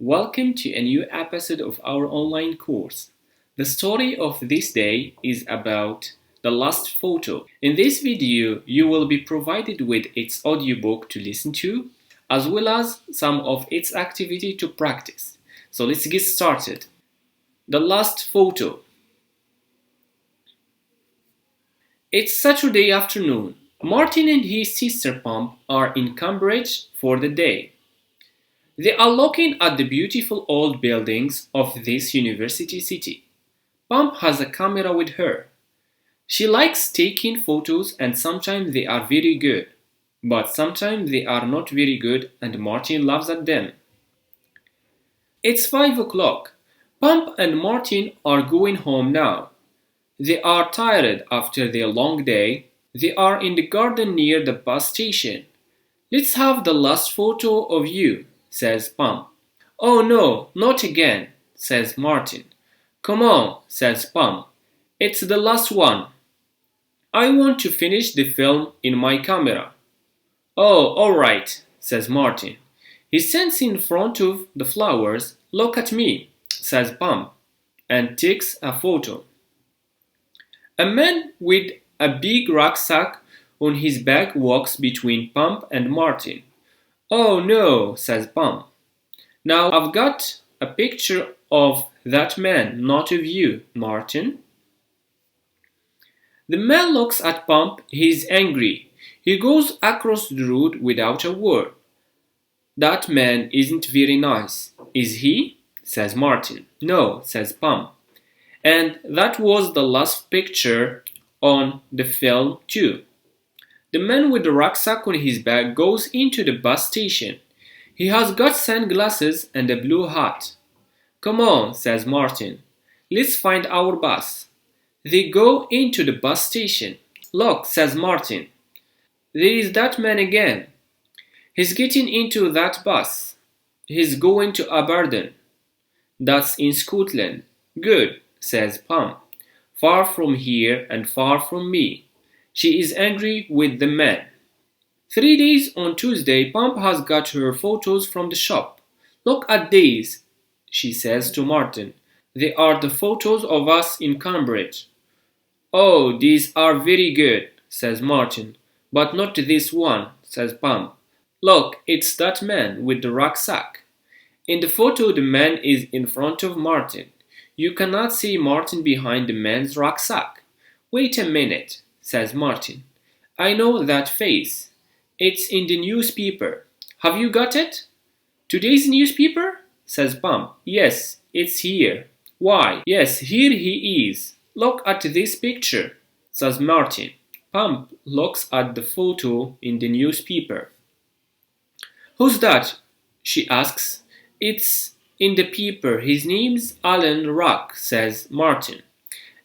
Welcome to a new episode of our online course. The story of this day is about the last photo. In this video, you will be provided with its audiobook to listen to, as well as some of its activity to practice. So let's get started. The last photo. It's Saturday afternoon. Martin and his sister Pump are in Cambridge for the day. They are looking at the beautiful old buildings of this university city. Pump has a camera with her. She likes taking photos and sometimes they are very good, but sometimes they are not very good and Martin laughs at them. It's 5 o'clock. Pump and Martin are going home now. They are tired after their long day. They are in the garden near the bus station. Let's have the last photo of you, says Pump. Oh no, not again, says Martin. Come on, says Pump. It's the last one. I want to finish the film in my camera. Oh, all right, says Martin. He stands in front of the flowers. Look at me, says Pump, and takes a photo. A man with a big rucksack on his back walks between Pump and Martin. Oh no, says Pump. Now I've got a picture of that man, not of you, Martin. The man looks at Pump. He's angry. He goes across the road without a word. That man isn't very nice, is he? Says Martin. No, says Pump. And that was the last picture on the film too. The man with the rucksack on his back goes into the bus station. He has got sunglasses and a blue hat. Come on, says Martin. Let's find our bus. They go into the bus station. Look, says Martin. There is that man again. He's getting into that bus. He's going to Aberdeen. That's in Scotland. Good, says Pam. Far from here and far from me. She is angry with the man. 3 days on Tuesday, Pump has got her photos from the shop. Look at these, she says to Martin. They are the photos of us in Cambridge. Oh, these are very good, says Martin. But not this one, says Pump. Look, it's that man with the rucksack. In the photo, the man is in front of Martin. You cannot see Martin behind the man's rucksack. Wait a minute, says Martin. I know that face. It's in the newspaper. Have you got it? Today's newspaper? Says Pump. Yes, it's here. Why? Yes, here he is. Look at this picture, says Martin. Pump looks at the photo in the newspaper. Who's that? She asks. It's in the paper. His name's Alan Rock, says Martin.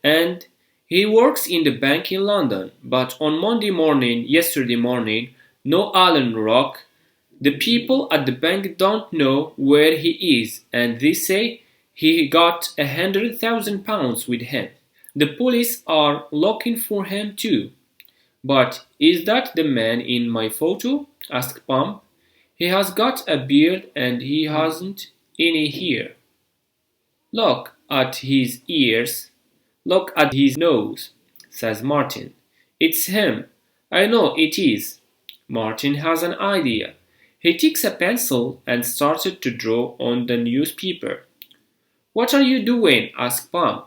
And he works in the bank in London, but on yesterday morning, no Alan Rock. The people at the bank don't know where he is, and they say he got £100,000 with him. The police are looking for him too. But is that the man in my photo? Asked Pump. He has got a beard and he hasn't any hair. Look at his ears. Look at his nose, says Martin. It's him. I know it is. Martin has an idea. He takes a pencil and started to draw on the newspaper. What are you doing? Asked Pump.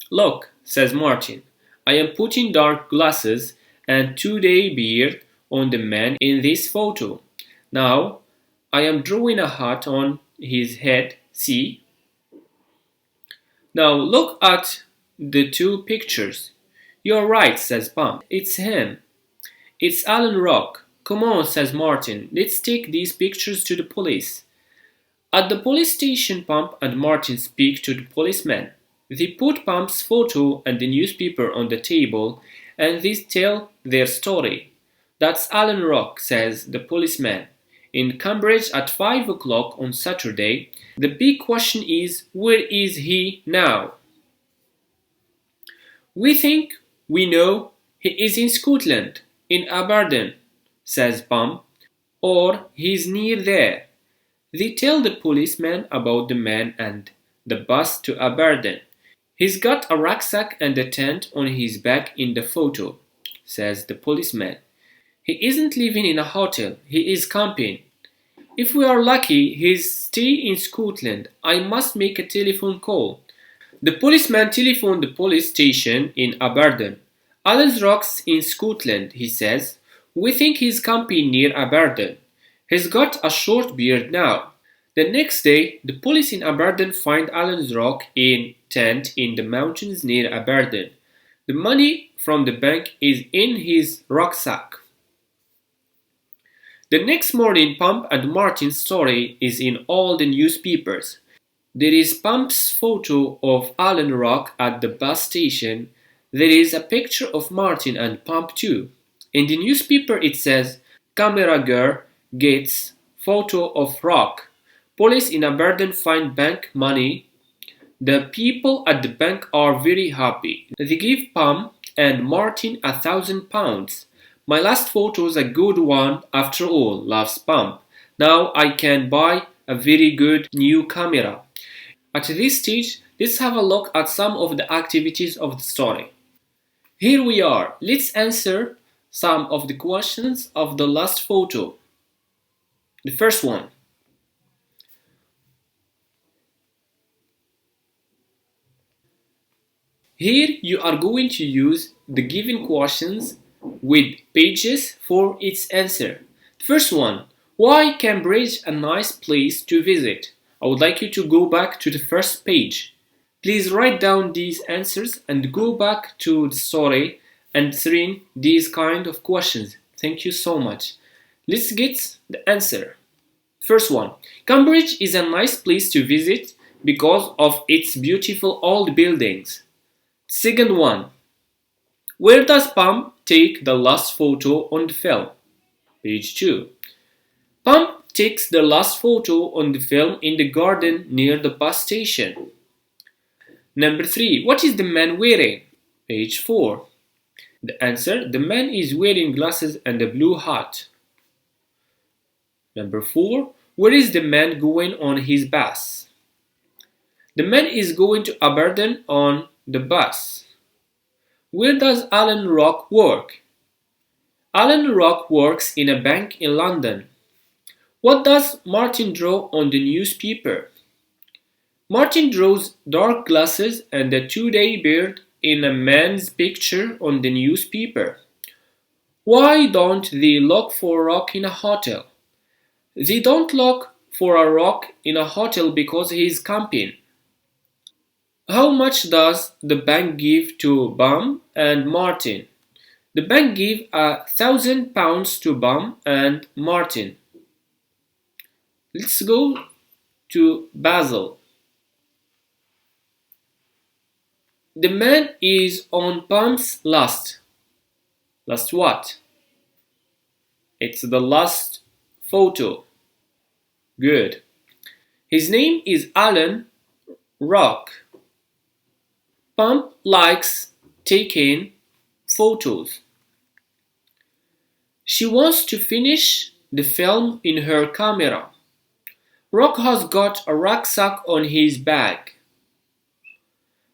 Look, says Martin. I am putting dark glasses and 2-day beard on the man in this photo. Now, I am drawing a hat on his head, see? Now look at the two pictures. You're right, says Pump. It's him. It's Alan Rock. Come on, says Martin. Let's take these pictures to the police. At the police station, Pump and Martin speak to the policeman. They put Pump's photo and the newspaper on the table and they tell their story. That's Alan Rock, says the policeman. In Cambridge at 5 o'clock on Saturday. The big question is, where is he now? We think we know he is in Scotland, in Aberdeen, says Pump, or he's near there. They tell the policeman about the man and the bus to Aberdeen. He's got a rucksack and a tent on his back in the photo, says the policeman. He isn't living in a hotel, he is camping. If we are lucky, he's staying in Scotland. I must make a telephone call. The policeman telephoned the police station in Aberdeen. Alan's Rock's in Scotland, he says. We think he's camping near Aberdeen. He's got a short beard now. The next day, the police in Aberdeen find Alan's Rock in tent in the mountains near Aberdeen. The money from the bank is in his rucksack. The next morning, Pump and Martin's story is in all the newspapers. There is Pump's photo of Alan Rock at the bus station. There is a picture of Martin and Pump too. In the newspaper it says, Camera girl gets photo of Rock. Police in Aberdeen find bank money. The people at the bank are very happy. They give Pump and Martin £1,000. My last photo's a good one after all, laughs Pump. Now I can buy a very good new camera. At this stage, let's have a look at some of the activities of the story. Here we are. Let's answer some of the questions of the last photo. The first one. Here you are going to use the given questions with pages for its answer. First one. Why Cambridge a nice place to visit? I would like you to go back to the first page. Please write down these answers and go back to the story answering these kind of questions. Thank you so much. Let's get the answer. First one. Cambridge is a nice place to visit because of its beautiful old buildings. Second one. Where does Pump take the last photo on the film? Page 2. Pump takes the last photo on the film in the garden near the bus station. Number 3. What is the man wearing? Page 4. The answer. The man is wearing glasses and a blue hat. Number 4. Where is the man going on his bus? The man is going to Aberdeen on the bus. Where does Alan Rock work? Alan Rock works in a bank in London. What does Martin draw on the newspaper? Martin draws dark glasses and a two-day beard in a man's picture on the newspaper. Why don't they look for a rock in a hotel? They don't look for a rock in a hotel because he is camping. How much does the bank give to Bum and Martin? The bank gave £1,000 to Bum and Martin. Let's go to Basil. The man is on Pump's last. Last what? It's the last photo. Good. His name is Alan Rock. Pump likes taking photos. She wants to finish the film in her camera. Rock has got a rucksack on his back.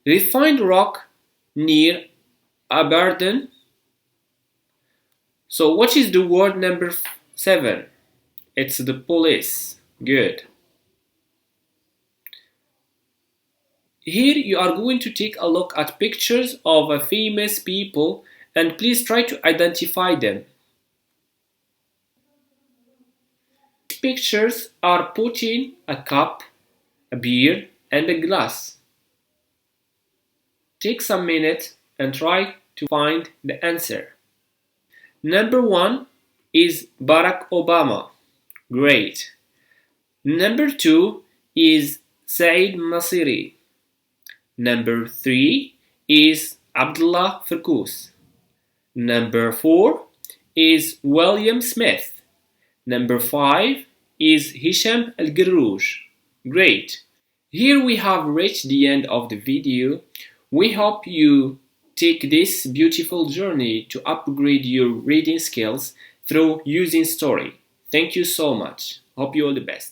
They find Rock near Aberdeen. So what is the word number 7? It's the police. Good. Here you are going to take a look at pictures of famous people and please try to identify them. Pictures are putting a cup, a beer, and a glass. Take some minutes and try to find the answer. Number 1 is Barack Obama. Great. Number 2 is Said Nasiri. Number 3 is Abdullah Farkus. Number 4 is William Smith. Number 5 is Hisham Al-Garrouj. Great. Here we have reached the end of the video. We hope you take this beautiful journey to upgrade your reading skills through using story. Thank you so much. Hope you all the best.